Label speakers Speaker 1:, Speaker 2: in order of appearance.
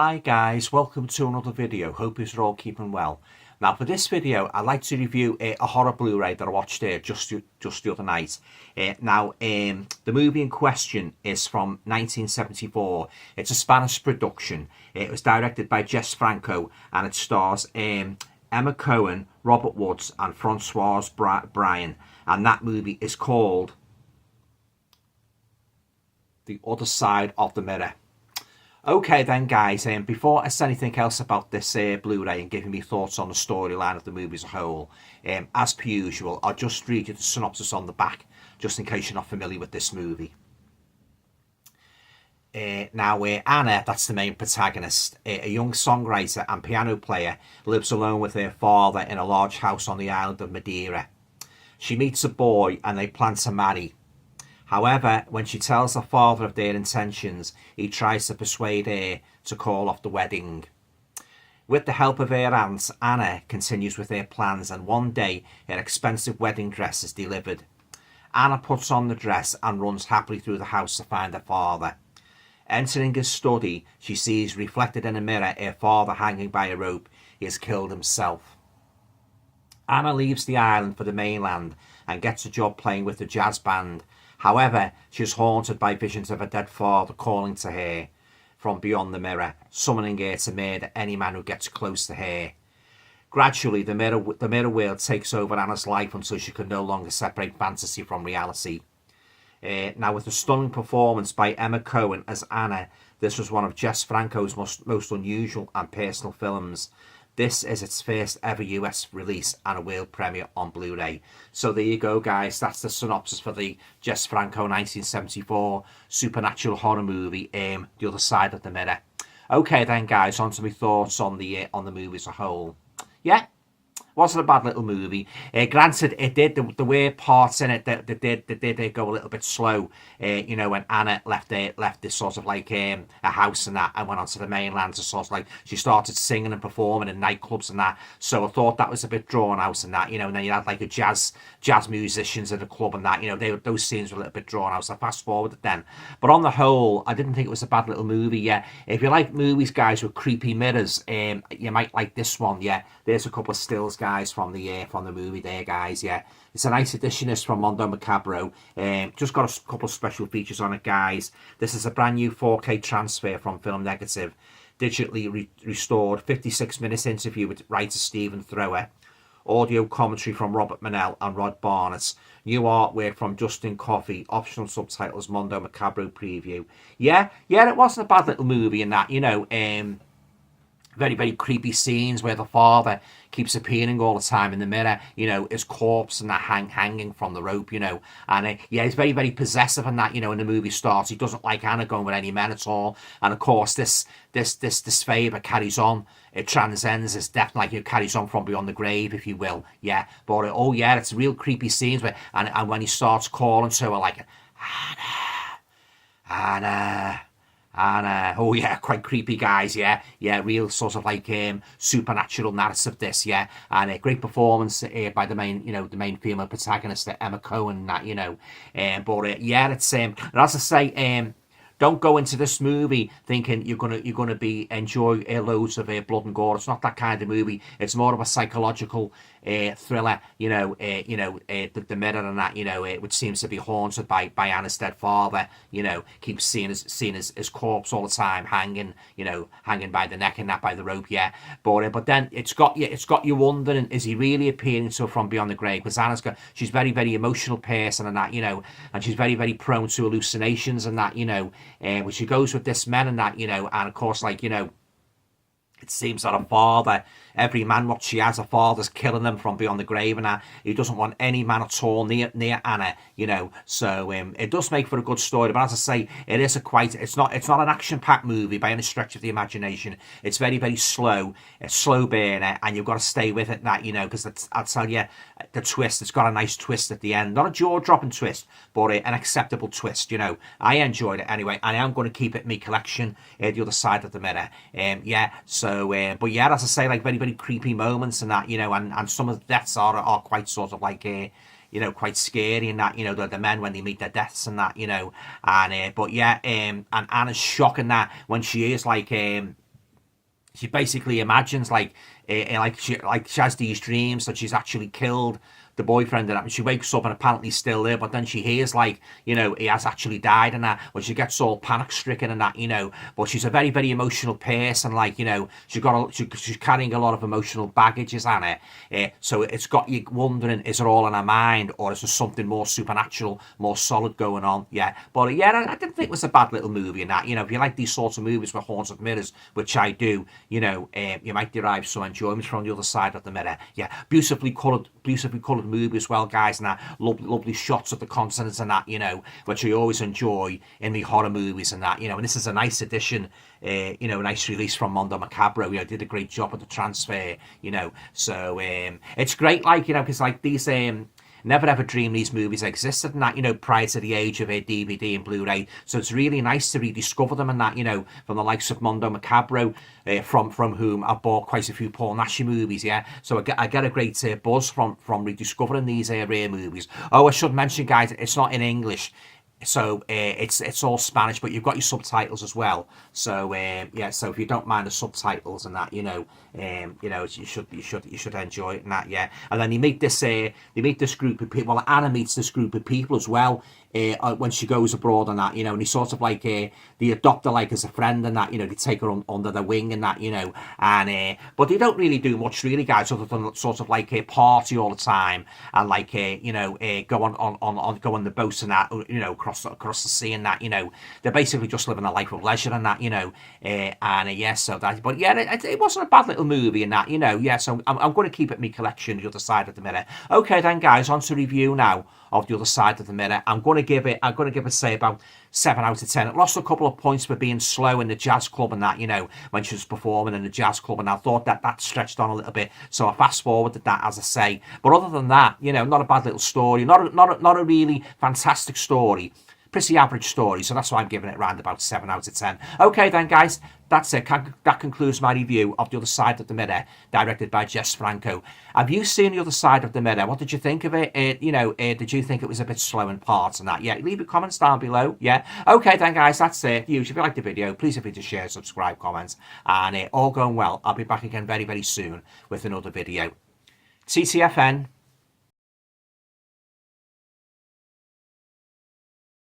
Speaker 1: Hi guys, welcome to another video. Hope you're all keeping well. Now for this video, I'd like to review a horror Blu-ray that I watched just the other night. The movie in question is from 1974. It's a Spanish production. It was directed by Jess Franco and it stars Emma Cohen, Robert Woods and Francoise Bryan. And that movie is called The Other Side of the Mirror. Okay then guys, before I say anything else about this Blu-ray and giving me thoughts on the storyline of the movie as a whole, as per usual, I'll just read you the synopsis on the back, just in case you're not familiar with this movie. Anna, that's the main protagonist, a young songwriter and piano player, lives alone with her father in a large house on the island of Madeira. She meets a boy and they plan to marry. However, when she tells her father of their intentions, he tries to persuade her to call off the wedding. With the help of her aunt, Anna continues with her plans and one day her expensive wedding dress is delivered. Anna puts on the dress and runs happily through the house to find her father. Entering his study, she sees reflected in a mirror her father hanging by a rope. He has killed himself. Anna leaves the island for the mainland and gets a job playing with a jazz band. However, she is haunted by visions of her dead father calling to her from beyond the mirror, summoning her to murder any man who gets close to her. Gradually, the mirror world takes over Anna's life until she can no longer separate fantasy from reality. Now, with a stunning performance by Emma Cohen as Anna, this was one of Jess Franco's most unusual and personal films. This is its first ever US release and a world premiere on Blu-ray. So there you go guys, that's the synopsis for the Jess Franco 1974 supernatural horror movie, The Other Side of the Mirror. Okay then guys, on to my thoughts on the movie as a whole. Yeah, wasn't a bad little movie. Granted, it did the weird parts in it that did go a little bit slow. You know, when Anna left this sort of like a house and that, and went onto the mainland to sort of like she started singing and performing in nightclubs and that. So I thought that was a bit drawn out and that. You know, and then you had like a jazz musicians at the club and that. You know, those scenes were a little bit drawn out. So I fast forwarded then. But on the whole, I didn't think it was a bad little movie. Yeah, if you like movies, guys, with creepy mirrors, you might like this one. Yeah, there's a couple of stills, guys, from the movie there, guys. Yeah, it's a nice edition. It's from Mondo Macabro. Just got a couple of special features on it, guys. This is a brand new 4K transfer from Film Negative, digitally restored 56 minutes interview with writer Stephen Thrower, audio commentary from Robert Manell and Rod Barnett, new artwork from Justin Coffey, optional subtitles, Mondo Macabro preview. Yeah, it wasn't a bad little movie in that, you know. Very, very creepy scenes where the father keeps appearing all the time in the mirror, you know, his corpse and that hanging from the rope, you know. And yeah, he's very, very possessive and that, you know, when the movie starts. He doesn't like Anna going with any men at all. And of course, this favour carries on. It transcends. It's definitely like it carries on from beyond the grave, if you will. Yeah. But oh yeah, it's real creepy scenes where and when he starts calling to her like Anna. And oh yeah, quite creepy, guys. Yeah, real sort of like supernatural narrative. This, yeah, and a great performance by the main female protagonist, Emma Cohen. That, you know, yeah, it's and as I say, don't go into this movie thinking you're gonna enjoy loads of blood and gore. It's not that kind of movie. It's more of a psychological thriller. You know, the mirror and that. You know, which seems to be haunted by Anna's dead father. You know, keeps seeing his corpse all the time, hanging by the neck and that by the rope. Yeah, but then it's got you wondering, is he really appearing to her from beyond the grave? Because she's very, very emotional person and that, you know, and she's very, very prone to hallucinations and that, you know. Which she goes with this men and that, you know, and of course, like, you know, it seems that her father, every man what she has, her father's killing them from beyond the grave, and he doesn't want any man at all near Anna, you know. So it does make for a good story, but as I say, it's not an action-packed movie by any stretch of the imagination. It's very, very slow, a slow burner, and you've got to stay with it, that, you know, because I'll tell you, the twist, it's got a nice twist at the end, not a jaw-dropping twist, but an acceptable twist, you know. I enjoyed it anyway, and I am going to keep it in my collection, The Other Side of the Mirror. Yeah, so but yeah, as I say, like very, very creepy moments and that, you know, and some of the deaths are quite sort of like you know, quite scary and that, you know, the men when they meet their deaths and that, you know, and but yeah, and Anna's shocking that when she is like she basically imagines like she has these dreams that she's actually killed the boyfriend, and she wakes up and apparently he's still there, but then she hears like, you know, he has actually died and that, when she gets all panic stricken and that, you know. But she's a very, very emotional person, like, you know, she's carrying a lot of emotional baggages on it. So it's got you wondering, is it all in her mind, or is there something more supernatural, more solid going on? Yeah, but yeah, I didn't think it was a bad little movie. And that, you know, if you like these sorts of movies with haunted mirrors, which I do, you know, you might derive some enjoyment from The Other Side of the Mirror. Yeah, beautifully coloured movie as well, guys, and that lovely shots of the continents and that, you know, which I always enjoy in the horror movies and that, you know. And this is a nice addition, you know, a nice release from Mondo Macabro. You know, did a great job of the transfer, you know. So it's great, like, you know, because like these never ever dreamed these movies existed and that, you know, prior to the age of DVD and Blu-ray. So it's really nice to rediscover them and that, you know, from the likes of Mondo Macabro, from whom I bought quite a few Paul Naschy movies, yeah. So I get a great buzz from rediscovering these rare movies. Oh, I should mention, guys, it's not in English. So it's all Spanish, but you've got your subtitles as well. So yeah, so if you don't mind the subtitles and that, you know, you should enjoy it and that, yeah. And then you meet this group of people. Well, Anna meets this group of people as well when she goes abroad and that, you know. And he sort of like they adopt her like as a friend and that, you know. They take her under their wing and that, you know. And but they don't really do much, really, guys, other than sort of like party all the time and like you know, go on the boats and that, you know, across the sea and that, you know. They're basically just living a life of leisure and that, you know. And yeah, so that, but yeah, it wasn't a bad little movie and that, you know. Yeah, so I'm going to keep it in my collection, The Other Side of the Mirror. Okay then, guys, on to review now of The Other Side of the Mirror. I'm going to give it say about 7 out of 10. It lost a couple of points for being slow in the jazz club and that, you know, when she was performing in the jazz club, and I thought that stretched on a little bit, so I fast forwarded that, as I say. But other than that, you know, not a bad little story, not a really fantastic story. Pretty average story, so that's why I'm giving it around about 7 out of 10. Okay then, guys, that's it. That concludes my review of The Other Side of the Mirror, directed by Jess Franco. Have you seen The Other Side of the Mirror? What did you think of it? You know, did you think it was a bit slow in parts and that? Yeah, leave your comments down below. Yeah. Okay then, guys, that's it. If you like the video, please feel free to share, subscribe, comment, and all going well. I'll be back again very, very soon with another video. TTFN.